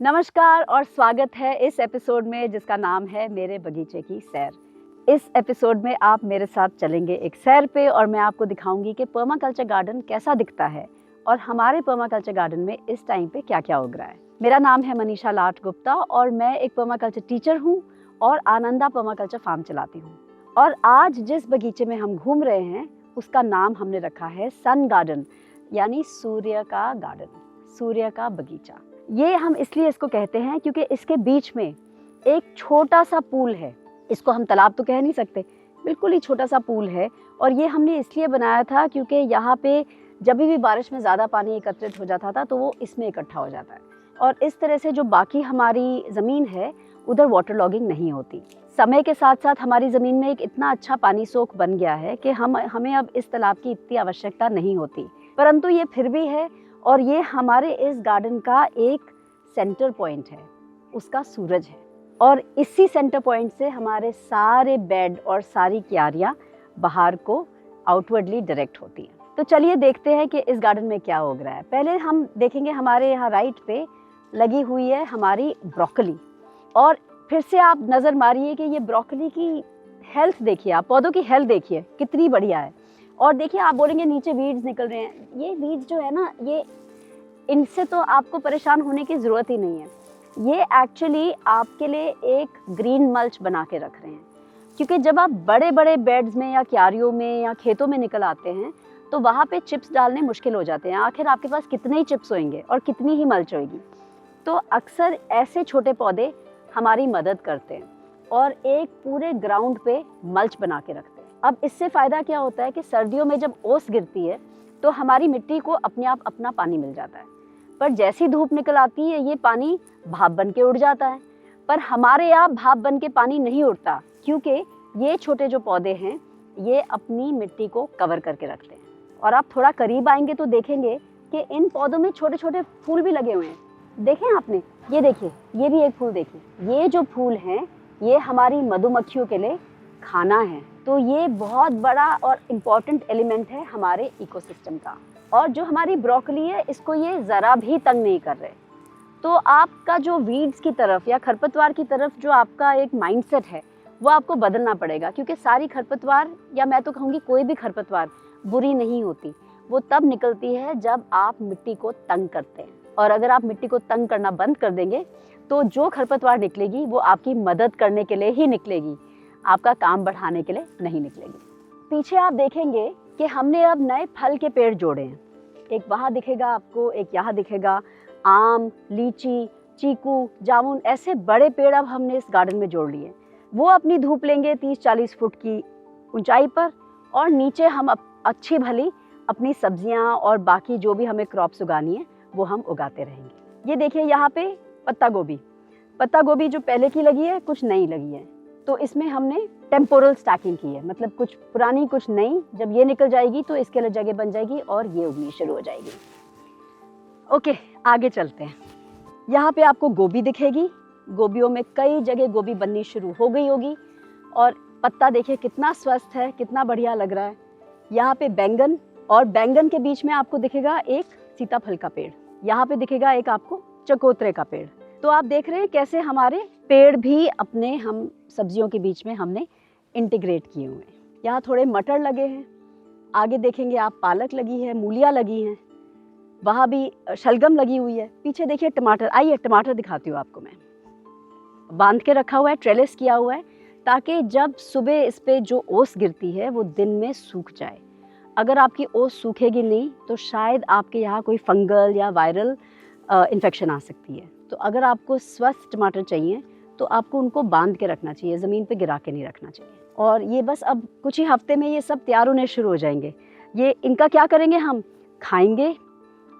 नमस्कार और स्वागत है इस एपिसोड में जिसका नाम है मेरे बगीचे की सैर। इस एपिसोड में आप मेरे साथ चलेंगे एक सैर पे और मैं आपको दिखाऊंगी कि पर्माकल्चर गार्डन कैसा दिखता है और हमारे पर्माकल्चर गार्डन में इस टाइम पे क्या क्या उग रहा है। मेरा नाम है मनीषा लाट गुप्ता और मैं एक पर्माकल्चर टीचर हूँ और आनंदा पर्माकल्चर फार्म चलाती हूँ। और आज जिस बगीचे में हम घूम रहे हैं उसका नाम हमने रखा है सन गार्डन, यानी सूर्य का गार्डन, सूर्य का बगीचा। ये हम इसलिए इसको कहते हैं क्योंकि इसके बीच में एक छोटा सा पूल है। इसको हम तालाब तो कह नहीं सकते, बिल्कुल ही छोटा सा पूल है। और ये हमने इसलिए बनाया था क्योंकि यहाँ पे जब भी बारिश में ज़्यादा पानी एकत्रित हो जाता था तो वो इसमें इकट्ठा हो जाता है और इस तरह से जो बाकी हमारी ज़मीन है उधर वाटर लॉगिंग नहीं होती। समय के साथ साथ हमारी ज़मीन में एक इतना अच्छा पानी सोख बन गया है कि हमें अब इस तालाब की इतनी आवश्यकता नहीं होती, परंतु ये फिर भी है। और ये हमारे इस गार्डन का एक सेंटर पॉइंट है, उसका सूरज है। और इसी सेंटर पॉइंट से हमारे सारे बेड और सारी क्यारियाँ बाहर को आउटवर्डली डायरेक्ट होती हैं। तो चलिए देखते हैं कि इस गार्डन में क्या उग रहा है। पहले हम देखेंगे हमारे यहाँ राइट पे लगी हुई है हमारी ब्रोकली। और फिर से आप नज़र मारिए कि ये ब्रोकली की हेल्थ देखिए, आप पौधों की हेल्थ देखिए कितनी बढ़िया है। और देखिए आप बोलेंगे नीचे वीड्स निकल रहे हैं, ये वीड्स जो है ना, ये इनसे तो आपको परेशान होने की ज़रूरत ही नहीं है। ये एक्चुअली आपके लिए एक ग्रीन मल्च बना के रख रहे हैं, क्योंकि जब आप बड़े बड़े बेड्स में या क्यारियों में या खेतों में निकल आते हैं तो वहाँ पे चिप्स डालने मुश्किल हो जाते हैं। आखिर आपके पास कितने ही चिप्स होंगे और कितनी ही मल्च होगी। तो अक्सर ऐसे छोटे पौधे हमारी मदद करते हैं और एक पूरे ग्राउंड पे मल्च बना के रखते हैं। अब इससे फ़ायदा क्या होता है कि सर्दियों में जब ओस गिरती है तो हमारी मिट्टी को अपने आप अपना पानी मिल जाता है, पर जैसी धूप निकल आती है ये पानी भाप बन के उड़ जाता है। पर हमारे यहाँ भाप बन के पानी नहीं उड़ता, क्योंकि ये छोटे जो पौधे हैं ये अपनी मिट्टी को कवर करके रखते हैं। और आप थोड़ा करीब आएंगे तो देखेंगे कि इन पौधों में छोटे छोटे फूल भी लगे हुए हैं। देखें आपने, ये देखिए, ये भी एक फूल देखिए। ये जो फूल हैं ये हमारी मधुमक्खियों के लिए खाना है। तो ये बहुत बड़ा और इम्पॉर्टेंट एलिमेंट है हमारे इकोसिस्टम का। और जो हमारी ब्रोकली है इसको ये ज़रा भी तंग नहीं कर रहे। तो आपका जो वीड्स की तरफ या खरपतवार की तरफ जो आपका एक माइंडसेट है वो आपको बदलना पड़ेगा, क्योंकि सारी खरपतवार, या मैं तो कहूँगी कोई भी खरपतवार बुरी नहीं होती। वो तब निकलती है जब आप मिट्टी को तंग करते हैं। और अगर आप मिट्टी को तंग करना बंद कर देंगे तो जो खरपतवार निकलेगी वो आपकी मदद करने के लिए ही निकलेगी, आपका काम बढ़ाने के लिए नहीं निकलेगी। पीछे आप देखेंगे कि हमने अब नए फल के पेड़ जोड़े हैं। एक वहाँ दिखेगा आपको, एक यहाँ दिखेगा। आम, लीची, चीकू, जामुन, ऐसे बड़े पेड़ अब हमने इस गार्डन में जोड़ लिए। वो अपनी धूप लेंगे 30-40 फुट की ऊंचाई पर, और नीचे हम अच्छी भली अपनी सब्जियां और बाकी जो भी हमें क्रॉप्स उगानी है वो हम उगाते रहेंगे। ये देखिए यहाँ पे पत्ता गोभी जो पहले की लगी है, कुछ नई लगी है। तो इसमें हमने टेम्पोरल स्टैकिंग की है, मतलब कुछ पुरानी कुछ नई। जब ये निकल जाएगी तो इसके लिए जगह बन जाएगी और ये उगनी शुरू हो जाएगी। ओके, आगे चलते हैं। यहाँ पे आपको गोभी दिखेगी। गोभियों में कई जगह गोभी बननी शुरू हो गई होगी। और पत्ता देखिए कितना स्वस्थ है, कितना बढ़िया लग रहा है। यहाँ पे बैंगन, और बैंगन के बीच में आपको दिखेगा एक सीताफल का पेड़। यहाँ पे दिखेगा एक आपको चकोतरे का पेड़। तो आप देख रहे हैं कैसे हमारे पेड़ भी अपने हम सब्जियों के बीच में हमने इंटीग्रेट किए हुए हैं। यहाँ थोड़े मटर लगे हैं। आगे देखेंगे आप पालक लगी है, मूलियाँ लगी हैं, वहाँ भी शलगम लगी हुई है। पीछे देखिए टमाटर। आइए टमाटर दिखाती हूँ आपको। मैं बांध के रखा हुआ है, ट्रेलिस किया हुआ है, ताकि जब सुबह इस पर जो ओस गिरती है वो दिन में सूख जाए। अगर आपकी ओस सूखेगी नहीं तो शायद आपके यहाँ कोई फंगल या वायरल इन्फेक्शन आ सकती है। तो अगर आपको स्वस्थ टमाटर चाहिए तो आपको उनको बांध के रखना चाहिए, ज़मीन पे गिरा के नहीं रखना चाहिए। और ये बस अब कुछ ही हफ्ते में ये सब तैयार होने शुरू हो जाएंगे। ये इनका क्या करेंगे, हम खाएंगे,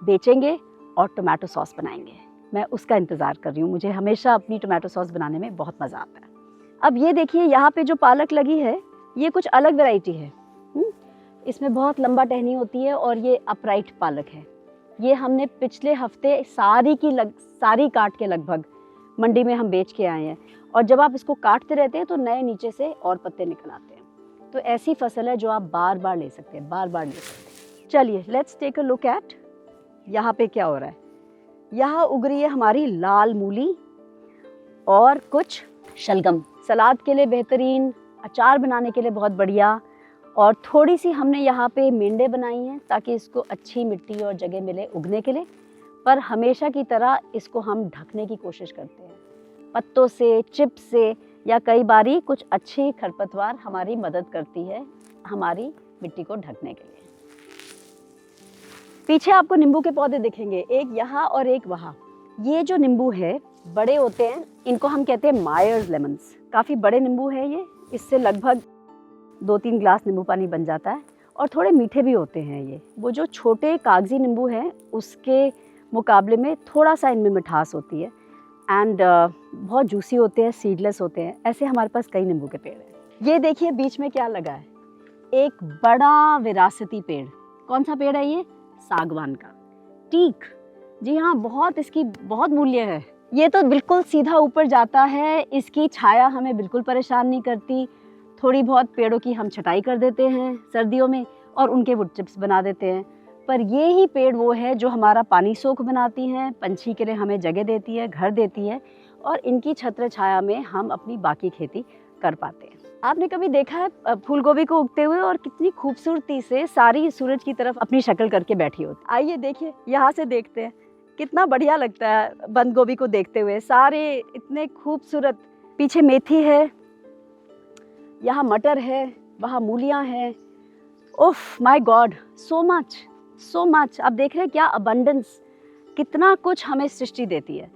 बेचेंगे और टोमेटो सॉस बनाएंगे। मैं उसका इंतज़ार कर रही हूँ। मुझे हमेशा अपनी टोमेटो सॉस बनाने में बहुत मज़ा आता है। अब ये देखिए यहाँ पे जो पालक लगी है ये कुछ अलग वैरायटी है। इसमें बहुत लंबा टहनी होती है और ये अपराइट पालक है। ये हमने पिछले हफ्ते सारी काट के लगभग मंडी में हम बेच के आए हैं। और जब आप इसको काटते रहते हैं तो नए नीचे से और पत्ते निकल आते हैं। तो ऐसी फसल है जो आप बार बार ले सकते हैं, बार बार ले सकते हैं। चलिए let's take a look at यहाँ पे क्या हो रहा है। यहाँ उग रही है हमारी लाल मूली और कुछ शलगम। सलाद के लिए बेहतरीन, अचार बनाने के लिए बहुत बढ़िया। और थोड़ी सी हमने यहाँ पे मेंढे बनाई हैं ताकि इसको अच्छी मिट्टी और जगह मिले उगने के लिए। पर हमेशा की तरह इसको हम ढकने की कोशिश करते हैं पत्तों से, चिप से, या कई बारी कुछ अच्छी खरपतवार हमारी मदद करती है हमारी मिट्टी को ढकने के लिए। पीछे आपको नींबू के पौधे दिखेंगे, एक यहाँ और एक वहाँ। ये जो नींबू है बड़े होते हैं, इनको हम कहते हैं मायर्स लेमन्स। काफ़ी बड़े नींबू है ये, इससे लगभग 2-3 ग्लास नींबू पानी बन जाता है और थोड़े मीठे भी होते हैं ये। वो जो छोटे कागजी नींबू हैं उसके मुकाबले में थोड़ा सा इनमें मिठास होती है एंड बहुत जूसी होते हैं, सीडलेस होते हैं। ऐसे हमारे पास कई नींबू के पेड़ हैं। ये देखिए बीच में क्या लगा है, एक बड़ा विरासती पेड़। कौन सा पेड़ है ये? सागवान का, टीक। जी हाँ, इसकी बहुत मूल्य है। ये तो बिल्कुल सीधा ऊपर जाता है, इसकी छाया हमें बिल्कुल परेशान नहीं करती। थोड़ी बहुत पेड़ों की हम छटाई कर देते हैं सर्दियों में और उनके वुड चिप्स बना देते हैं। पर ये ही पेड़ वो है जो हमारा पानी सोख बनाती हैं, पंछी के लिए हमें जगह देती है, घर देती है, और इनकी छत्र छाया में हम अपनी बाकी खेती कर पाते हैं। आपने कभी देखा है फूल गोभी को उगते हुए, और कितनी खूबसूरती से सारी सूरज की तरफ अपनी शक्ल करके बैठी होती। आइए देखिए, यहाँ से देखते हैं, कितना बढ़िया लगता है बंद गोभी को देखते हुए। सारे इतने खूबसूरत, पीछे मेथी है, यहाँ मटर है, वहाँ मूलियाँ हैं। ओफ माय गॉड, सो मच। आप देख रहे हैं क्या अबंडेंस, कितना कुछ हमें सृष्टि देती है।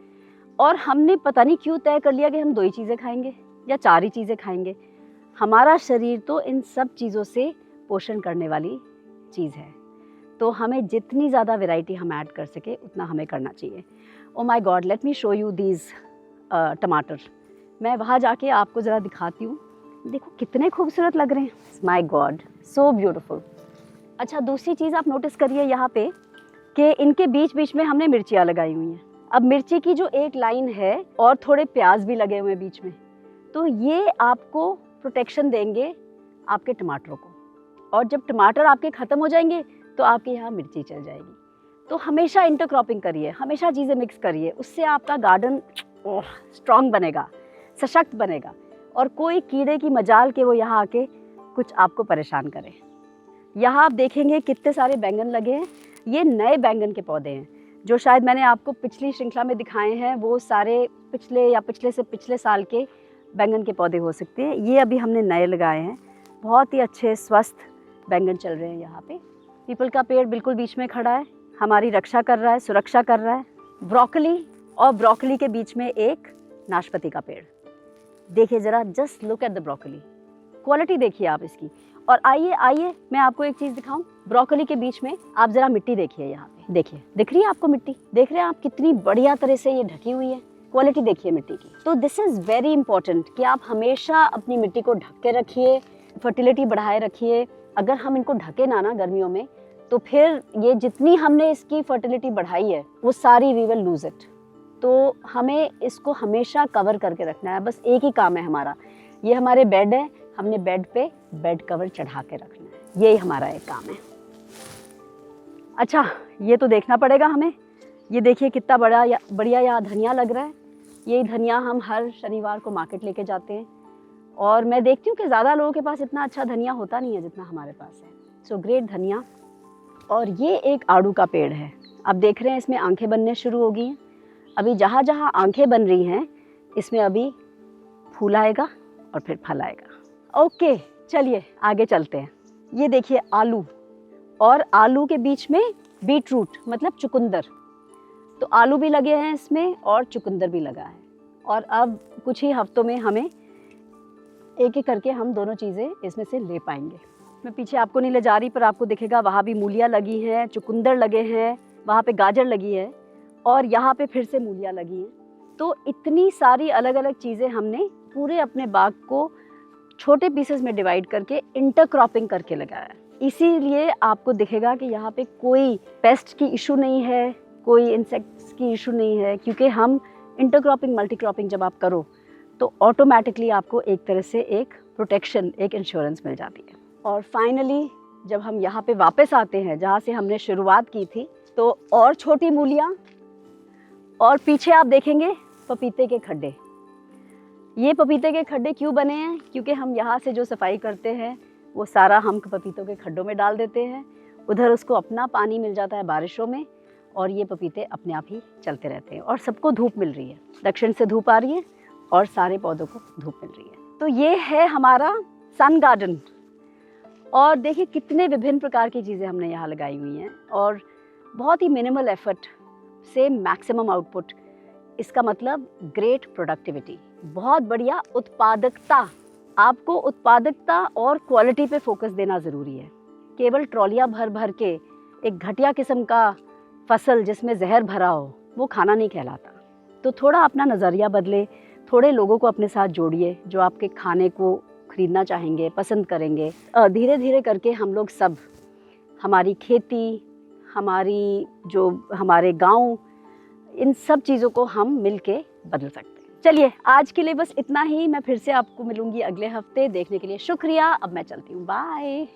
और हमने पता नहीं क्यों तय कर लिया कि हम 2 ही चीज़ें खाएंगे या 4 ही चीज़ें खाएंगे। हमारा शरीर तो इन सब चीज़ों से पोषण करने वाली चीज़ है, तो हमें जितनी ज़्यादा वैरायटी हम ऐड कर सके उतना हमें करना चाहिए। Oh my God, let me show you these टमाटर। मैं वहाँ जाके आपको ज़रा दिखाती हूँ। देखो कितने खूबसूरत लग रहे हैं। My God, so beautiful. अच्छा, दूसरी चीज़ आप नोटिस करिए यहाँ पे कि इनके बीच बीच में हमने मिर्चियाँ लगाई हुई हैं। अब मिर्ची की जो एक लाइन है और थोड़े प्याज भी लगे हुए हैं बीच में, तो ये आपको प्रोटेक्शन देंगे आपके टमाटरों को। और जब टमाटर आपके ख़त्म हो जाएंगे तो आपके यहाँ मिर्ची चल जाएगी। तो हमेशा इंटरक्रॉपिंग करिए, हमेशा चीज़ें मिक्स करिए, उससे आपका गार्डन स्ट्रॉन्ग बनेगा, सशक्त बनेगा, और कोई कीड़े की मजाल के वो यहाँ आके कुछ आपको परेशान करें। यहाँ आप देखेंगे कितने सारे बैंगन लगे हैं। ये नए बैंगन के पौधे हैं जो शायद मैंने आपको पिछली श्रृंखला में दिखाए हैं। वो सारे पिछले से पिछले साल के बैंगन के पौधे हो सकते हैं। ये अभी हमने नए लगाए हैं। बहुत ही अच्छे स्वस्थ बैंगन चल रहे हैं यहाँ पे। पीपल का पेड़ बिल्कुल बीच में खड़ा है, हमारी रक्षा कर रहा है, सुरक्षा कर रहा है। ब्रोकली और ब्रोकली के बीच में एक नाशपाती का पेड़। देखिए ज़रा, just look at the broccoli, quality देखिए आप इसकी। और आइए मैं आपको एक चीज़ दिखाऊं। ब्रोकली के बीच में आप ज़रा मिट्टी देखिए, यहाँ पे देखिए, दिख रही है आपको मिट्टी? देख रहे हैं आप कितनी बढ़िया तरह से ये ढकी हुई है। क्वालिटी देखिए मिट्टी की। तो दिस इज़ वेरी इंपॉर्टेंट कि आप हमेशा अपनी मिट्टी को ढक के रखिए, फर्टिलिटी बढ़ाए रखिए। अगर हम इनको ढके ना गर्मियों में, तो फिर ये जितनी हमने इसकी फर्टिलिटी बढ़ाई है वो सारी वी विल लूज इट। तो हमें इसको हमेशा कवर करके रखना है। बस एक ही काम है हमारा। ये हमारे बेड है, हमने बेड पे बेड कवर चढ़ा के रखना है, यही हमारा एक काम है। अच्छा, ये तो देखना पड़ेगा हमें। ये देखिए कितना बढ़िया यहाँ धनिया लग रहा है। यही धनिया हम हर शनिवार को मार्केट लेके जाते हैं, और मैं देखती हूँ कि ज़्यादा लोगों के पास इतना अच्छा धनिया होता नहीं है जितना हमारे पास है। सो ग्रेट धनिया। और ये एक आड़ू का पेड़ है। आप देख रहे हैं इसमें आंखें बनने शुरू हो गई हैं। अभी जहाँ जहाँ आंखें बन रही हैं इसमें अभी फूल आएगा और फिर फल आएगा। ओके, चलिए आगे चलते हैं। ये देखिए आलू, और आलू के बीच में बीट रूट मतलब चुकंदर। तो आलू भी लगे हैं इसमें और चुकंदर भी लगा है। और अब कुछ ही हफ्तों में हमें एक एक करके हम दोनों चीज़ें इसमें से ले पाएंगे। मैं पीछे आपको नहीं ले जा रही, पर आपको दिखेगा वहाँ भी मूलियाँ लगी हैं, चुकंदर लगे हैं, वहाँ पे गाजर लगी है, और यहाँ पे फिर से मूलियाँ लगी हैं। तो इतनी सारी अलग अलग चीज़ें हमने पूरे अपने बाग को छोटे पीसेस में डिवाइड करके इंटरक्रॉपिंग करके लगाया। इसीलिए आपको दिखेगा कि यहाँ पे कोई पेस्ट की इशू नहीं है, कोई इंसेक्ट्स की इशू नहीं है, क्योंकि हम इंटरक्रॉपिंग मल्टीक्रॉपिंग जब आप करो तो ऑटोमेटिकली आपको एक तरह से एक प्रोटेक्शन, एक इंश्योरेंस मिल जाती है। और फाइनली जब हम यहाँ पे वापस आते हैं जहाँ से हमने शुरुआत की थी, तो और छोटी मूलियाँ और पीछे आप देखेंगे पपीते के खड्डे। ये पपीते के खड्डे क्यों बने हैं? क्योंकि हम यहाँ से जो सफाई करते हैं वो सारा हम पपीतों के खड्डों में डाल देते हैं। उधर उसको अपना पानी मिल जाता है बारिशों में और ये पपीते अपने आप ही चलते रहते हैं। और सबको धूप मिल रही है, दक्षिण से धूप आ रही है और सारे पौधों को धूप मिल रही है। तो ये है हमारा सन गार्डन। और देखिए कितने विभिन्न प्रकार की चीज़ें हमने यहाँ लगाई हुई हैं और बहुत ही मिनिमल एफर्ट से मैक्सिमम आउटपुट। इसका मतलब ग्रेट प्रोडक्टिविटी, बहुत बढ़िया उत्पादकता। आपको उत्पादकता और क्वालिटी पे फोकस देना ज़रूरी है। केवल ट्रॉलियाँ भर भर के एक घटिया किस्म का फसल जिसमें जहर भरा हो वो खाना नहीं कहलाता। तो थोड़ा अपना नज़रिया बदले, थोड़े लोगों को अपने साथ जोड़िए जो आपके खाने को खरीदना चाहेंगे, पसंद करेंगे। धीरे धीरे करके हम लोग सब, हमारी खेती, हमारे गांव, इन सब चीज़ों को हम मिलके बदल सकते हैं। चलिए आज के लिए बस इतना ही। मैं फिर से आपको मिलूंगी अगले हफ्ते। देखने के लिए शुक्रिया। अब मैं चलती हूँ, बाय।